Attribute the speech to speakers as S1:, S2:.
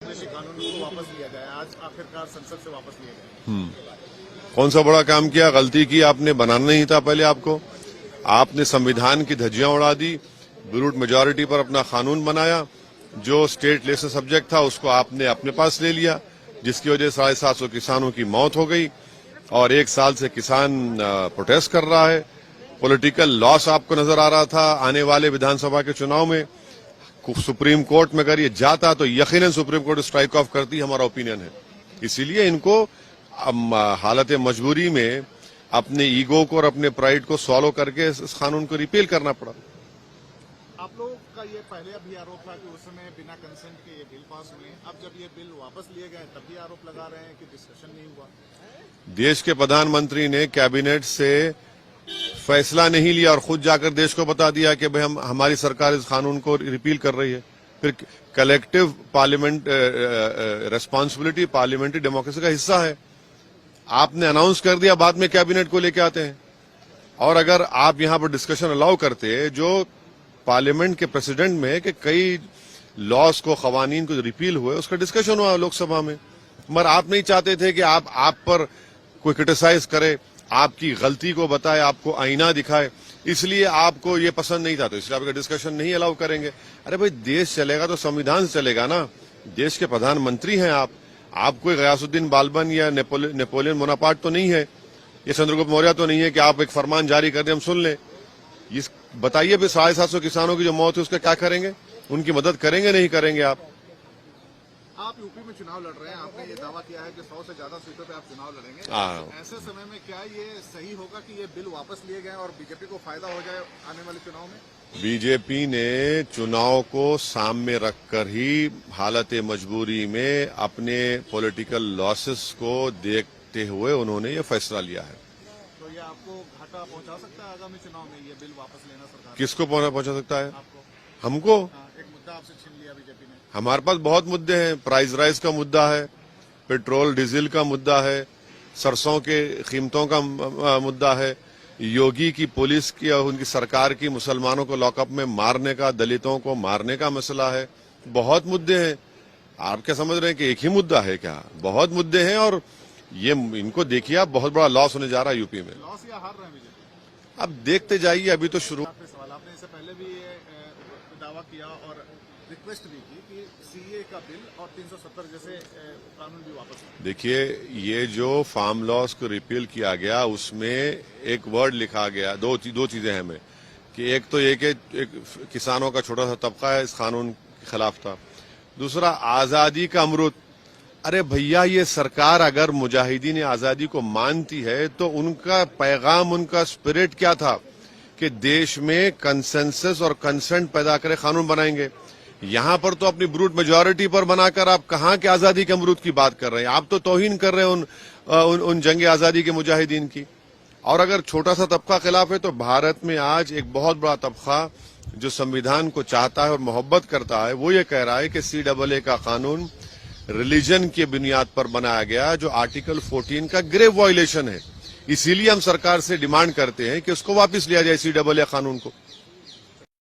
S1: कृषि कानून को वापस लिया जाए, आज आखिरकार संसद से वापस लिया जाए।
S2: कौन सा बड़ा काम किया, गलती की आपने, बनाना नहीं था पहले आपको। आपने संविधान की धज्जियां उड़ा दी, ब्रूट मेजॉरिटी पर अपना कानून बनाया, जो स्टेट लेसल सब्जेक्ट था उसको आपने अपने पास ले लिया, जिसकी वजह से 750 किसानों की मौत हो गई और 1 साल से किसान प्रोटेस्ट कर रहा है। पॉलिटिकल लॉस आपको नजर आ रहा था। आने वाले विधानसभा के चुनाव में सुप्रीम कोर्ट में अगर ये जाता तो यकीनन सुप्रीम कोर्ट स्ट्राइक ऑफ करती, हमारा ओपिनियन है। इसीलिए इनको हालत मजबूरी में अपने ईगो को और अपने प्राइड को सॉल्व करके इस कानून को रिपील करना पड़ा।
S1: आप लोगों का ये पहले भी आरोप था कि उस समय बिना कंसेंट के ये बिल पास हुए, अब जब ये बिल वापस लिए गए तब भी आरोप लगा रहे हैं कि डिस्कशन नहीं हुआ।
S2: देश के प्रधानमंत्री ने कैबिनेट से फैसला नहीं लिया और खुद जाकर देश को बता दिया कि भाई हमारी सरकार इस कानून को रिपील कर रही है। फिर collective parliament responsibility parliamentary democracy का हिस्सा है। आपने अनाउंस कर दिया, बाद में कैबिनेट को लेके आते हैं। और अगर आप यहां पर डिस्कशन अलाउ करते, जो पार्लियामेंट के प्रेसिडेंट में कि कई लॉज को, कवानीन को रिपील हुए, उसका डिस्कशन हुआ लोकसभा में, मगर आप नहीं चाहते थे कि आप पर कोई क्रिटिसाइज करे, आपकी गलती को बताए, आपको आईना दिखाए, इसलिए आपको ये पसंद नहीं था, तो इसलिए आपका डिस्कशन नहीं अलाउ करेंगे। अरे भाई, देश चलेगा तो संविधान से चलेगा ना। देश के प्रधानमंत्री हैं आप कोई गयासुद्दीन बालबन या नेपोलियन बोनापार्ट तो नहीं है, ये चंद्रगुप्त मौर्य तो नहीं है कि आप एक फरमान जारी कर दें हम सुन लें। इस बताइए फिर 750 किसानों की जो मौत है उसका क्या करेंगे? उनकी मदद करेंगे नहीं करेंगे?
S1: आप यूपी में चुनाव लड़ रहे हैं, आपने ये दावा किया है कि 100 से ज्यादा सीटों पे आप चुनाव लड़ेंगे। ऐसे समय में क्या ये सही होगा कि ये बिल वापस लिए गए और बीजेपी को फायदा हो जाए आने वाले चुनाव में?
S2: बीजेपी ने चुनाव को सामने रखकर ही हालत मजबूरी में अपने पॉलिटिकल लॉसेस को देखते हुए उन्होंने ये फैसला लिया है।
S1: तो ये आपको घाटा पहुंचा सकता है आगामी चुनाव में, ये बिल वापस लेना सरकार?
S2: किसको पहुंचा सकता है?
S1: आपको।
S2: हमको?
S1: एक मुद्दा आपसे छीन लिया बीजेपी ने।
S2: हमारे पास बहुत मुद्दे हैं। प्राइस राइज का मुद्दा है, पेट्रोल डीजल का मुद्दा है, सरसों के कीमतों का मुद्दा है, योगी की पुलिस की और उनकी सरकार की मुसलमानों को लॉकअप में मारने का, दलितों को मारने का मसला है। बहुत मुद्दे हैं। आप क्या समझ रहे हैं कि एक ही मुद्दा है क्या? बहुत मुद्दे हैं और ये इनको देखिए आप, बहुत बड़ा लॉस होने जा रहा है यूपी में।
S1: लॉस या हार रहे हैं बीजेपी?
S2: अब देखते जाइए, अभी तो शुरू।
S1: सवाल आपने इससे पहले भी ये दावा किया और रिक्वेस्ट भी की कि सीए का बिल और 370 जैसे कानून भी वापस। देखिए,
S2: ये जो फार्म लॉस को रिपील किया गया उसमें एक वर्ड लिखा गया, दो चीजें हैं में कि एक तो ये कि एक किसानों का छोटा सा तबका है इस कानून के खिलाफ था, दूसरा आजादी का अमृत। अरे भैया, ये सरकार अगर मुजाहिदीन आजादी को मानती है तो उनका पैगाम, उनका स्पिरिट क्या था कि देश में कंसेंसस और कंसेंट पैदा करे कानून बनाएंगे। यहां पर तो अपनी ब्रूट मेजॉरिटी पर बनाकर आप कहां के आजादी के अमरूद की बात कर रहे हैं? आप तो तौहीन कर रहे हैं उन जंग आजादी के मुजाहिदीन की। और अगर छोटा सा तबका खिलाफ है तो भारत में आज एक बहुत बड़ा तबका जो संविधान को चाहता है और मोहब्बत करता है, वो ये कह रहा है कि CAA का कानून रिलीजन की बुनियाद पर बनाया गया, जो आर्टिकल 14 का ग्रेव वायलेशन है। इसीलिए हम सरकार से डिमांड करते हैं कि उसको वापस लिया जाए CAA कानून को।